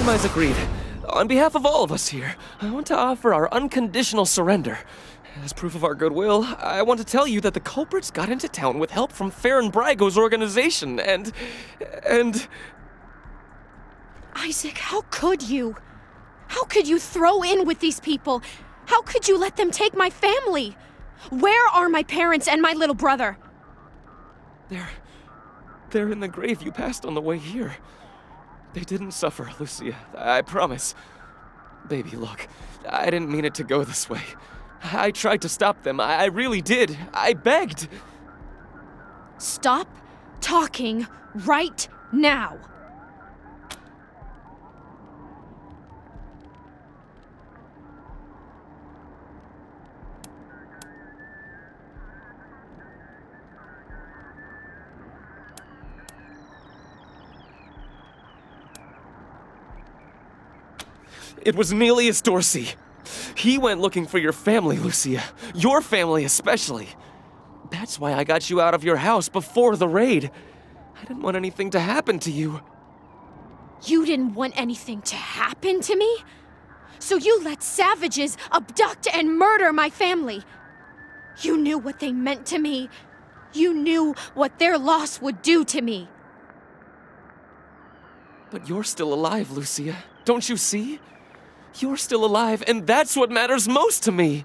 Compromise agreed. On behalf of all of us here, I want to offer our unconditional surrender. As proof of our goodwill, I want to tell you that the culprits got into town with help from Farron Brago's organization, and... Isaac, how could you? How could you throw in with these people? How could you let them take my family? Where are my parents and my little brother? They're in the grave you passed on the way here. They didn't suffer, Lucia, I promise. Baby, look, I didn't mean it to go this way. I tried to stop them, I really did. I begged. Stop talking right now. It was Nelius Dorsey. He went looking for your family, Lucia. Your family especially. That's why I got you out of your house before the raid. I didn't want anything to happen to you. You didn't want anything to happen to me? So you let savages abduct and murder my family. You knew what they meant to me. You knew what their loss would do to me. But you're still alive, Lucia. Don't you see? You're still alive, and that's what matters most to me.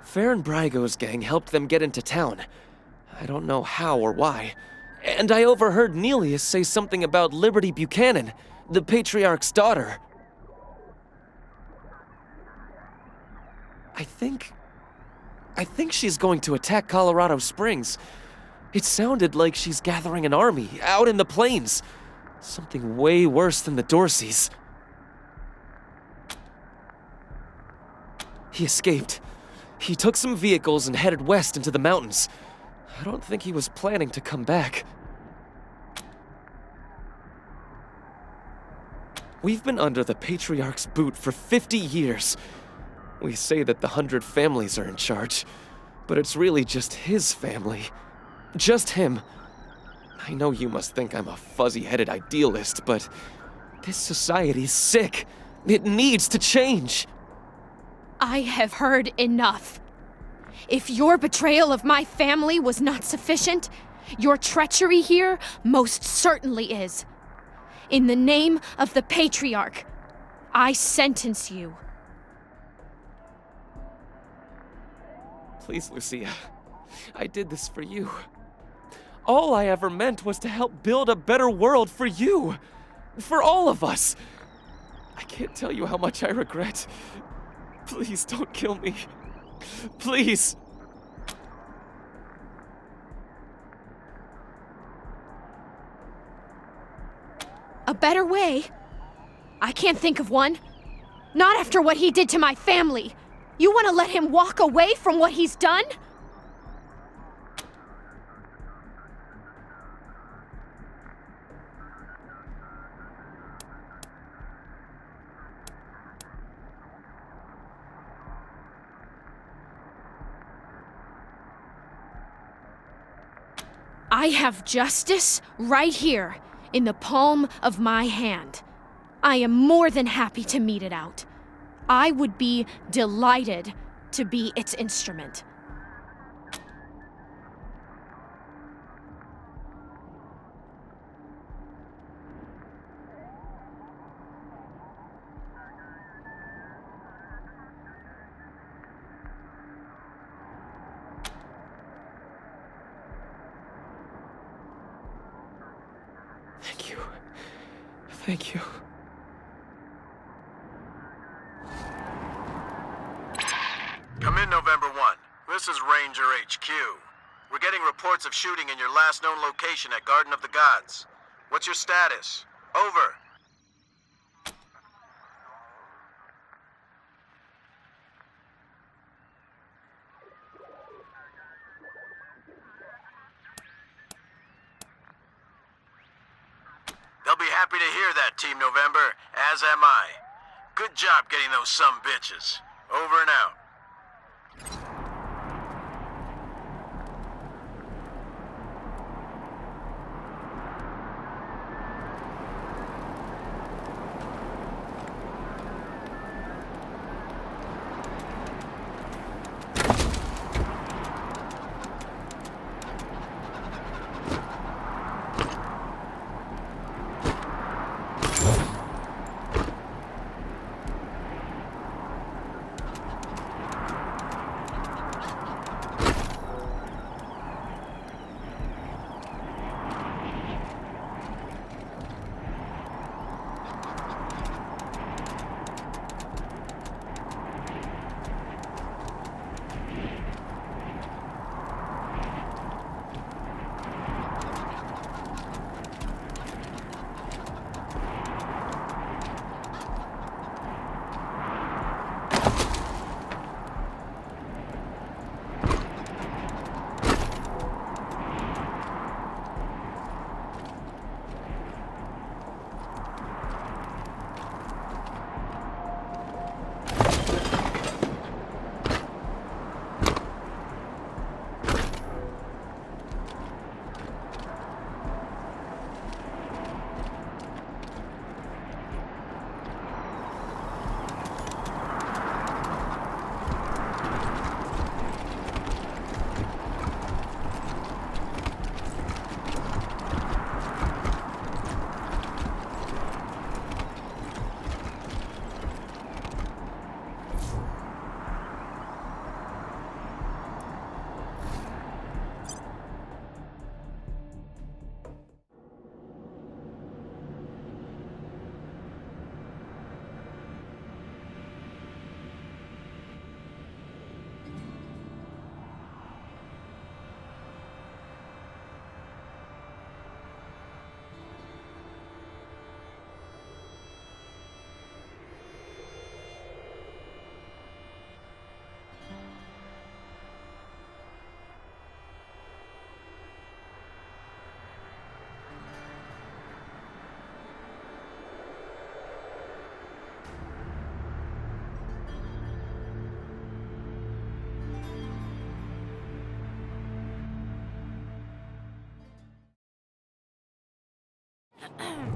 Farron Brago's gang helped them get into town. I don't know how or why. And I overheard Nelius say something about Liberty Buchanan, the Patriarch's daughter. I think she's going to attack Colorado Springs. It sounded like she's gathering an army out in the plains. Something way worse than the Dorseys. He escaped. He took some vehicles and headed west into the mountains. I don't think he was planning to come back. We've been under the Patriarch's boot for 50 years. We say that the 100 families are in charge, but it's really just his family. Just him. I know you must think I'm a fuzzy-headed idealist, but this society's sick. It needs to change. I have heard enough. If your betrayal of my family was not sufficient, your treachery here most certainly is. In the name of the Patriarch, I sentence you. Please, Lucia. I did this for you. All I ever meant was to help build a better world for you. For all of us. I can't tell you how much I regret. Please don't kill me. Please. A better way? I can't think of one. Not after what he did to my family. You want to let him walk away from what he's done? I have justice right here, in the palm of my hand. I am more than happy to mete it out. I would be delighted to be its instrument. Thank you. Thank you. Come in, November 1. This is Ranger HQ. We're getting reports of shooting in your last known location at Garden of the Gods. What's your status? Over. They'll be happy to hear that, Team November, as am I. Good job getting those some bitches. Over and out.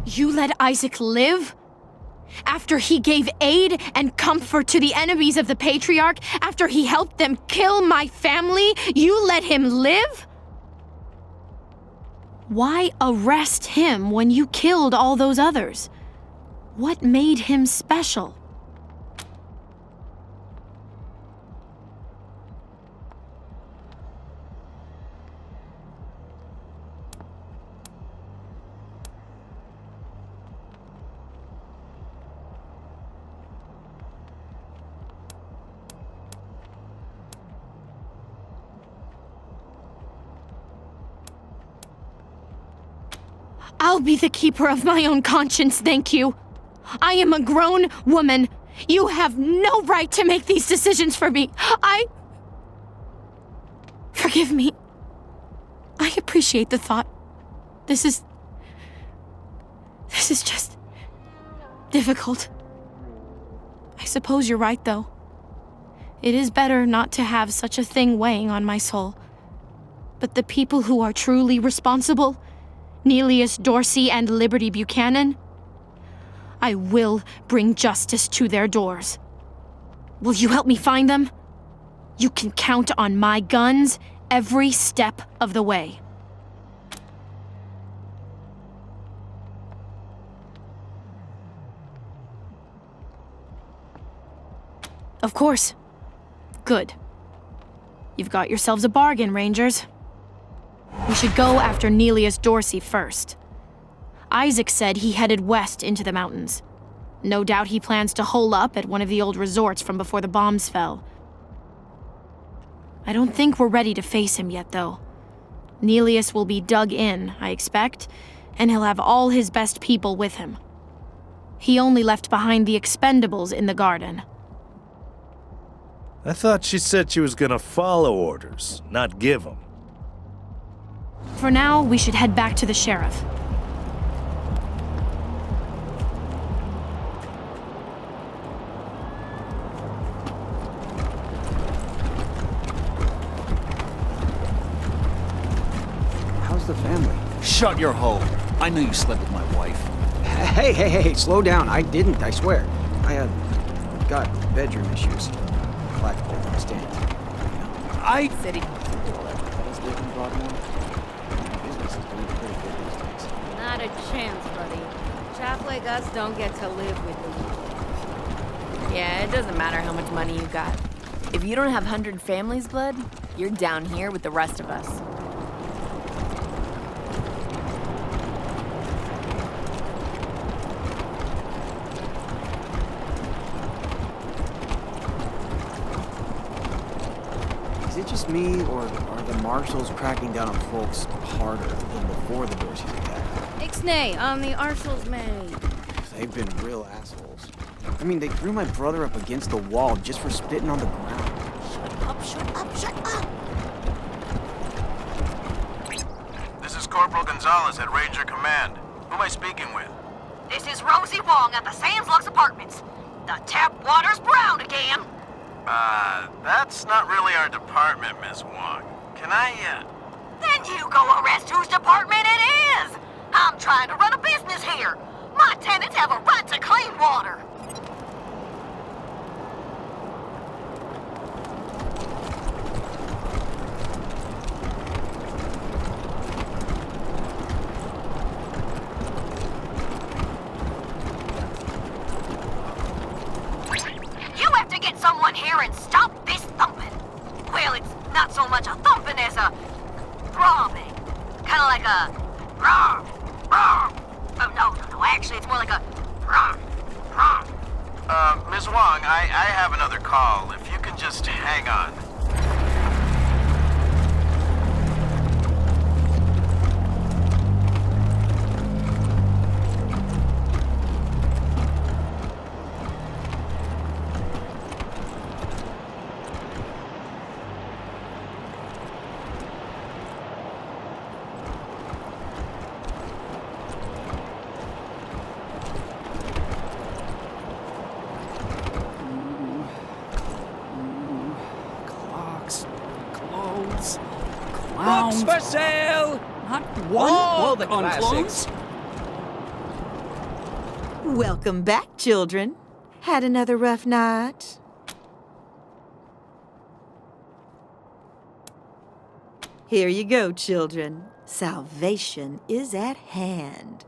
You let Isaac live? After he gave aid and comfort to the enemies of the Patriarch, after he helped them kill my family, you let him live? Why arrest him when you killed all those others? What made him special? I'll be the keeper of my own conscience, thank you. I am a grown woman. You have no right to make these decisions for me. Forgive me. I appreciate the thought. This is just difficult. I suppose you're right, though. It is better not to have such a thing weighing on my soul. But the people who are truly responsible, Nelius Dorsey and Liberty Buchanan, I will bring justice to their doors. Will you help me find them? You can count on my guns every step of the way. Of course. Good. You've got yourselves a bargain, Rangers. We should go after Nelius Dorsey first. Isaac said he headed west into the mountains. No doubt he plans to hole up at one of the old resorts from before the bombs fell. I don't think we're ready to face him yet, though. Nelius will be dug in, I expect, and he'll have all his best people with him. He only left behind the expendables in the garden. I thought she said she was gonna follow orders, not give them. For now, we should head back to the sheriff. Where's the family? Shut your hole. I knew you slept with my wife. Hey, slow down. I didn't, I swear. I, got bedroom issues. Flagpole, understand. I... City. Does live in Broadmoor? Business is doing pretty good these days. Not a chance, buddy. Chaps like us don't get to live with the... Yeah, it doesn't matter how much money you got. If you don't have 100 families, blood, you're down here with the rest of us. Is it just me, or are the marshals cracking down on folks harder than before the Dorsey's attack? Ixnay on the Arshals, mate. They've been real assholes. I mean, they threw my brother up against the wall just for spitting on the ground. Shut up! This is Corporal Gonzalez at Ranger Command. Who am I speaking with? This is Rosie Wong at the Sands Lux Apartments. The tap water's brown again. That's not really our department, Miss Wong. Can I, Then you go arrest whose department it is. I'm trying to run a business here. My tenants have a right to clean water. You have to get someone here and stop this thumping. Well, it's not so much a thumping as a throbbing. Kind of like a rah, rah. Oh, no. Actually, it's more like a rah, rah. Ms. Wong, I have another call. If you can just hang on. Clocks, clothes, clowns. Books for sale! Not one All book the on classics. clothes. Welcome back, children. Had another rough night? Here you go, children. Salvation is at hand.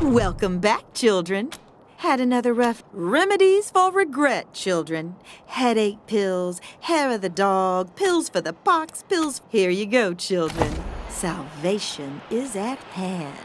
Welcome back, children. Had another rough remedies for regret, children. Headache pills, hair of the dog, pills for the pox, pills. Here you go, children. Salvation is at hand.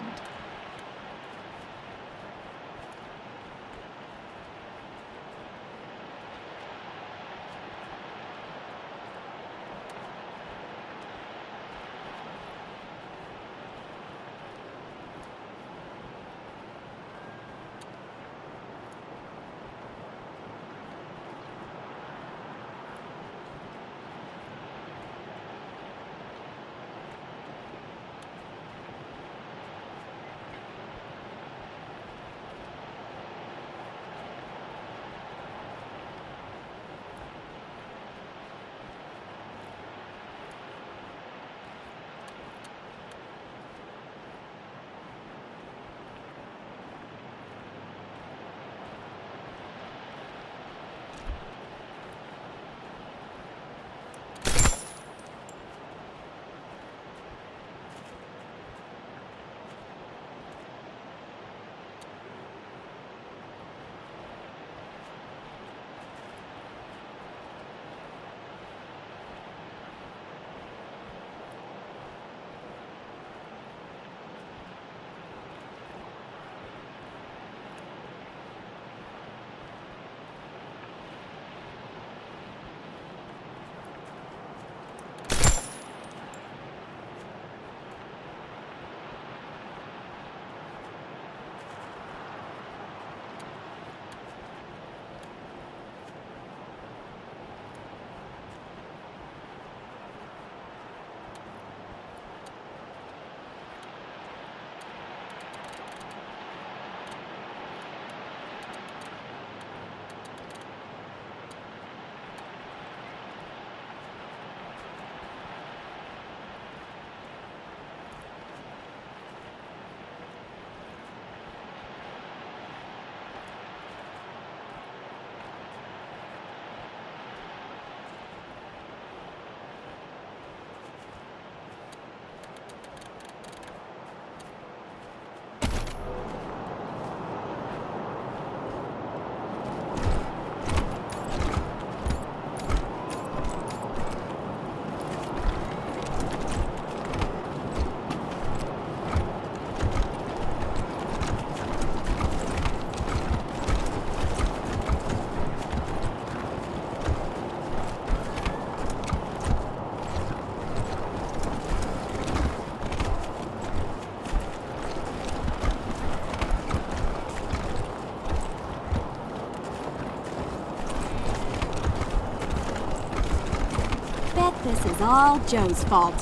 This is all Joe's fault.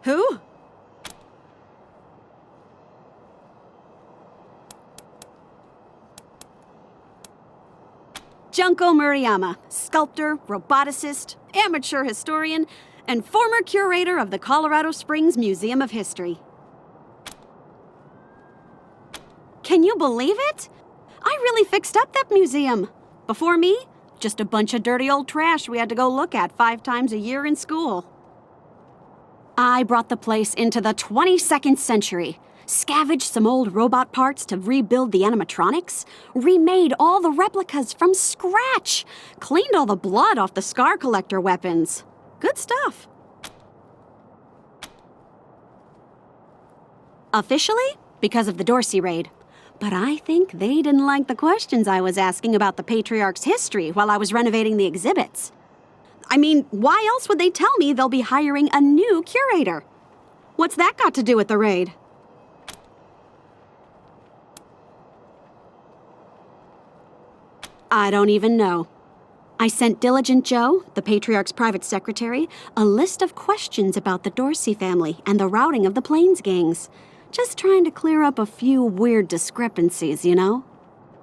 Who? Junko Murayama, sculptor, roboticist, amateur historian, and former curator of the Colorado Springs Museum of History. Can you believe it? I really fixed up that museum. Before me, just a bunch of dirty old trash we had to go look at 5 times a year in school. I brought the place into the 22nd century, scavenged some old robot parts to rebuild the animatronics, remade all the replicas from scratch, cleaned all the blood off the scar collector weapons. Good stuff. Officially, because of the Dorsey raid. But I think they didn't like the questions I was asking about the Patriarch's history while I was renovating the exhibits. I mean, why else would they tell me they'll be hiring a new curator? What's that got to do with the raid? I don't even know. I sent Diligent Joe, the Patriarch's private secretary, a list of questions about the Dorsey family and the routing of the Plains gangs. Just trying to clear up a few weird discrepancies, you know?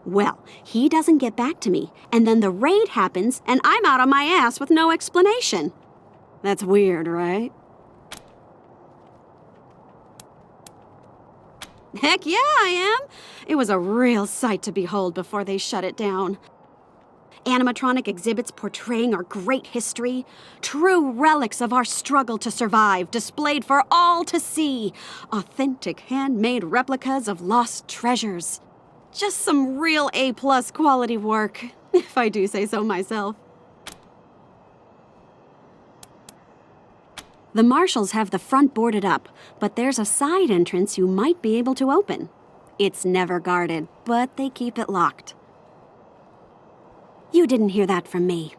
Well, he doesn't get back to me, and then the raid happens, and I'm out on my ass with no explanation. That's weird, right? Heck yeah, I am. It was a real sight to behold before they shut it down. Animatronic exhibits portraying our great history, true relics of our struggle to survive, displayed for all to see, authentic handmade replicas of lost treasures. Just some real A-plus quality work, if I do say so myself. The marshals have the front boarded up, but there's a side entrance you might be able to open. It's never guarded, but they keep it locked. You didn't hear that from me.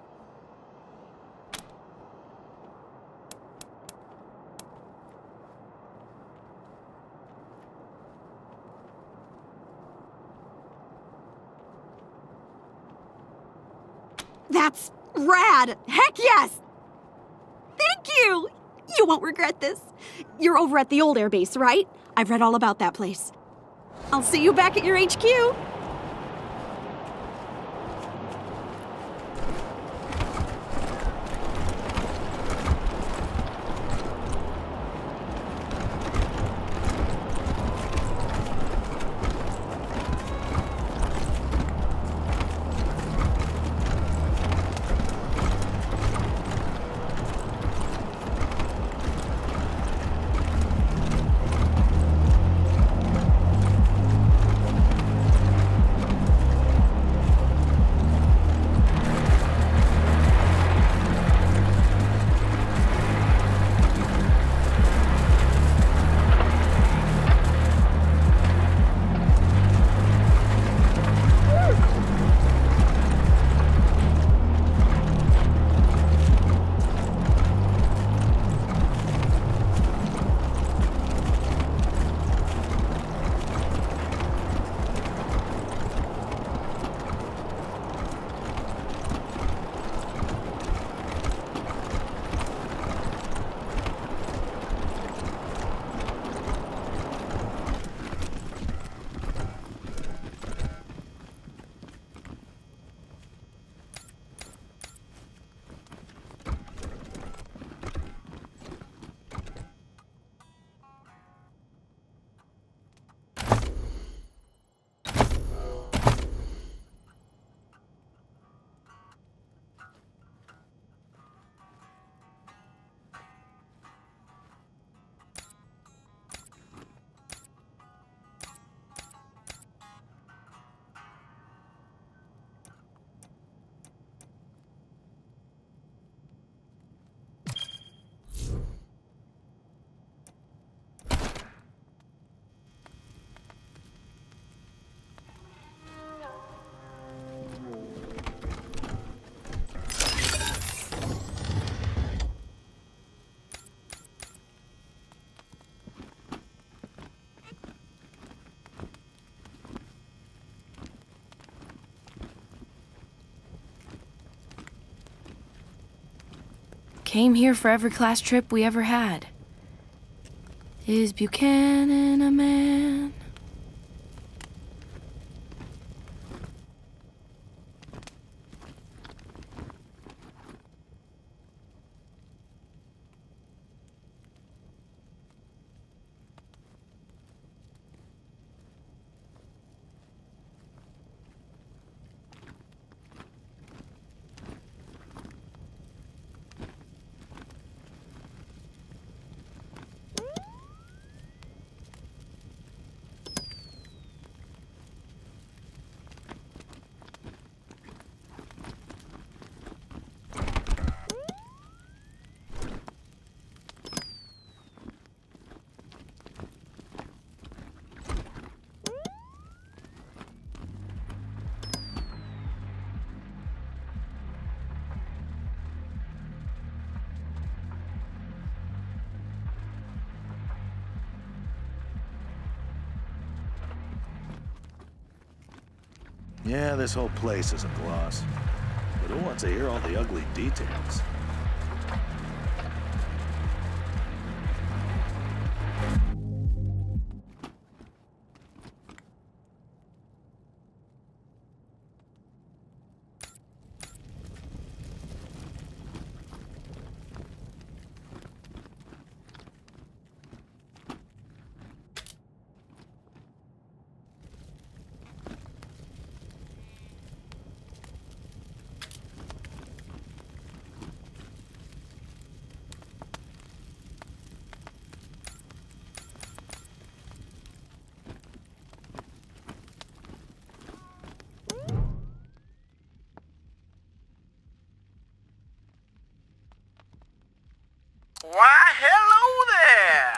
That's rad! Heck yes! Thank you! You won't regret this. You're over at the old airbase, right? I've read all about that place. I'll see you back at your HQ. Came here for every class trip we ever had. Is Buchanan a man? Yeah, this whole place is a gloss. But who wants to hear all the ugly details? Why, hello there.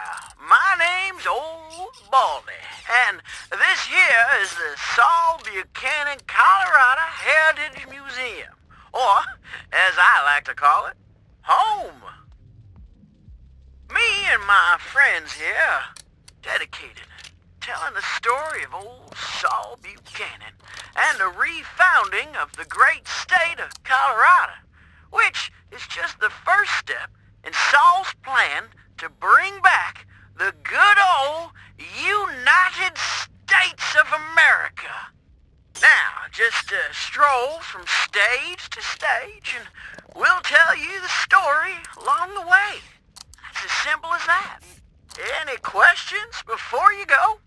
My name's Old Baldy, and this here is the Saul Buchanan, Colorado Heritage Museum, or, as I like to call it, home. Me and my friends here dedicated telling the story of old Saul Buchanan and the refounding of the great state of Colorado, which is just the first step in Saul's plan to bring back the good old United States of America. Now, just stroll from stage to stage and we'll tell you the story along the way. It's as simple as that. Any questions before you go?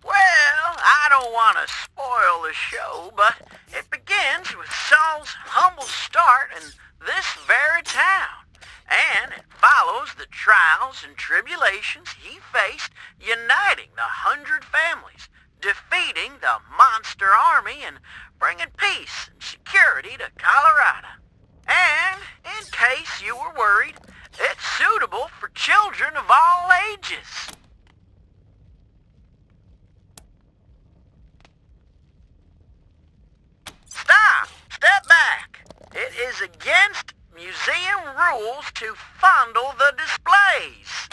Well, I don't want to spoil the show, but it begins with Saul's humble start in this very town, and it follows the trials and tribulations he faced uniting the 100 families, defeating the monster army, and bringing peace and security to Colorado. And, in case you were worried, it's suitable for children of all ages. Stop! Step back! It is against museum rules to fondle the displays.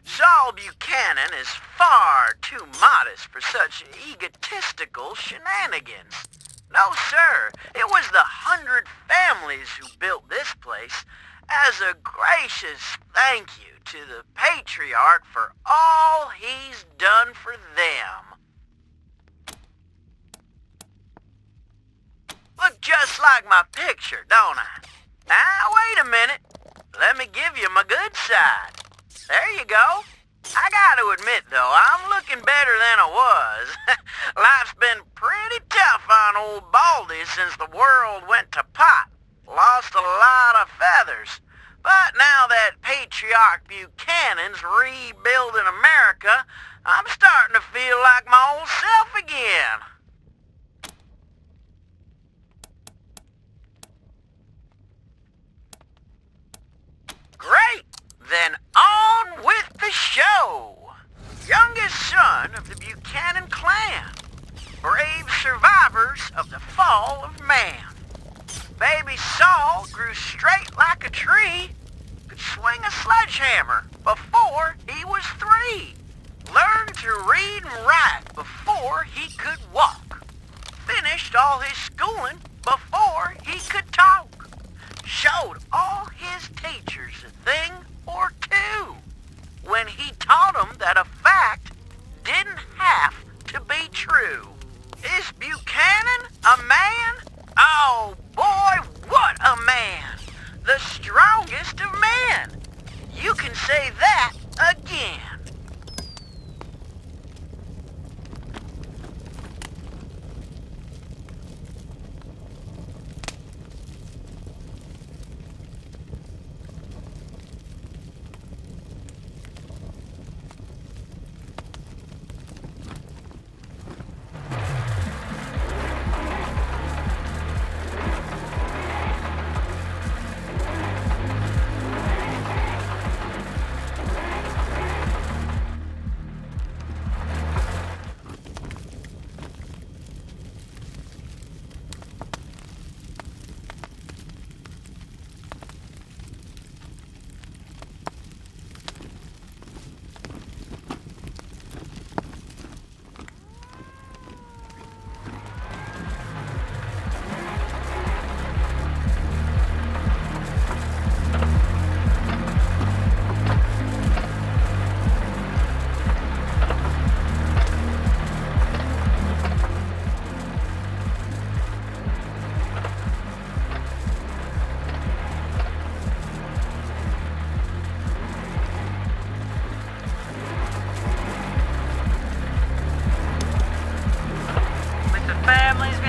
Saul Buchanan is far too modest for such egotistical shenanigans. No, sir, it was the 100 families who built this place as a gracious thank you to the patriarch for all he's done for them. Look just like my picture, don't I? Now, wait a minute. Let me give you my good side. There you go. I gotta admit, though, I'm looking better than I was. Life's been pretty tough on old Baldy since the world went to pot. Lost a lot of feathers. But now that Patriarch Buchanan's rebuilding America, I'm starting to feel like my old self again. Great! Then on with the show! Youngest son of the Buchanan clan. Brave survivors of the fall of man. Baby Saul grew straight like a tree, could swing a sledgehammer before he was 3. learned to read and write before he could walk, finished all his schooling before he could talk, showed all his teachers a thing or two when he taught them that a fact didn't have to be true. Is Buchanan a man? Oh boy, what a man! The strongest of men! You can say that again.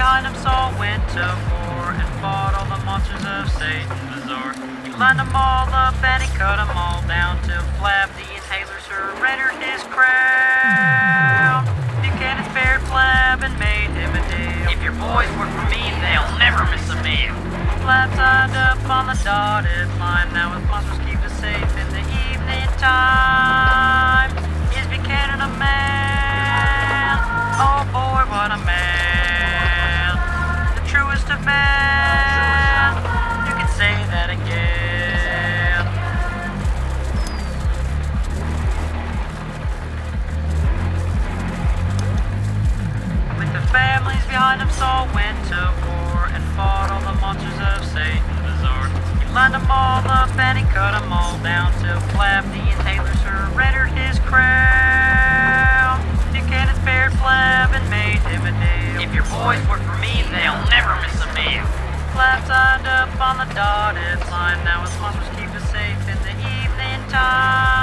behind him Saul went to war and fought all the monsters of Satan's resort. He lined them all up and he cut them all down till Flab the Inhaler surrendered his crown. Buchanan spared Flab and made him a deal. If your boys work for me, they'll never miss a meal. Flab signed up on the dotted line. Now his monsters keep us safe in the evening time. Is Buchanan a man? Oh boy, what a man. The truest of men. You can say that again. With the families behind him, Saul went to war and fought all the monsters of Satan's resort. He lined them all up and he cut them all down till Flab the Inhaler surrendered his crown. Buchanan spared Flab and made him a deal. If your boys work for me, they'll never miss a meal. Flab signed up on the dotted line. Now his monsters keep us safe in the evening time.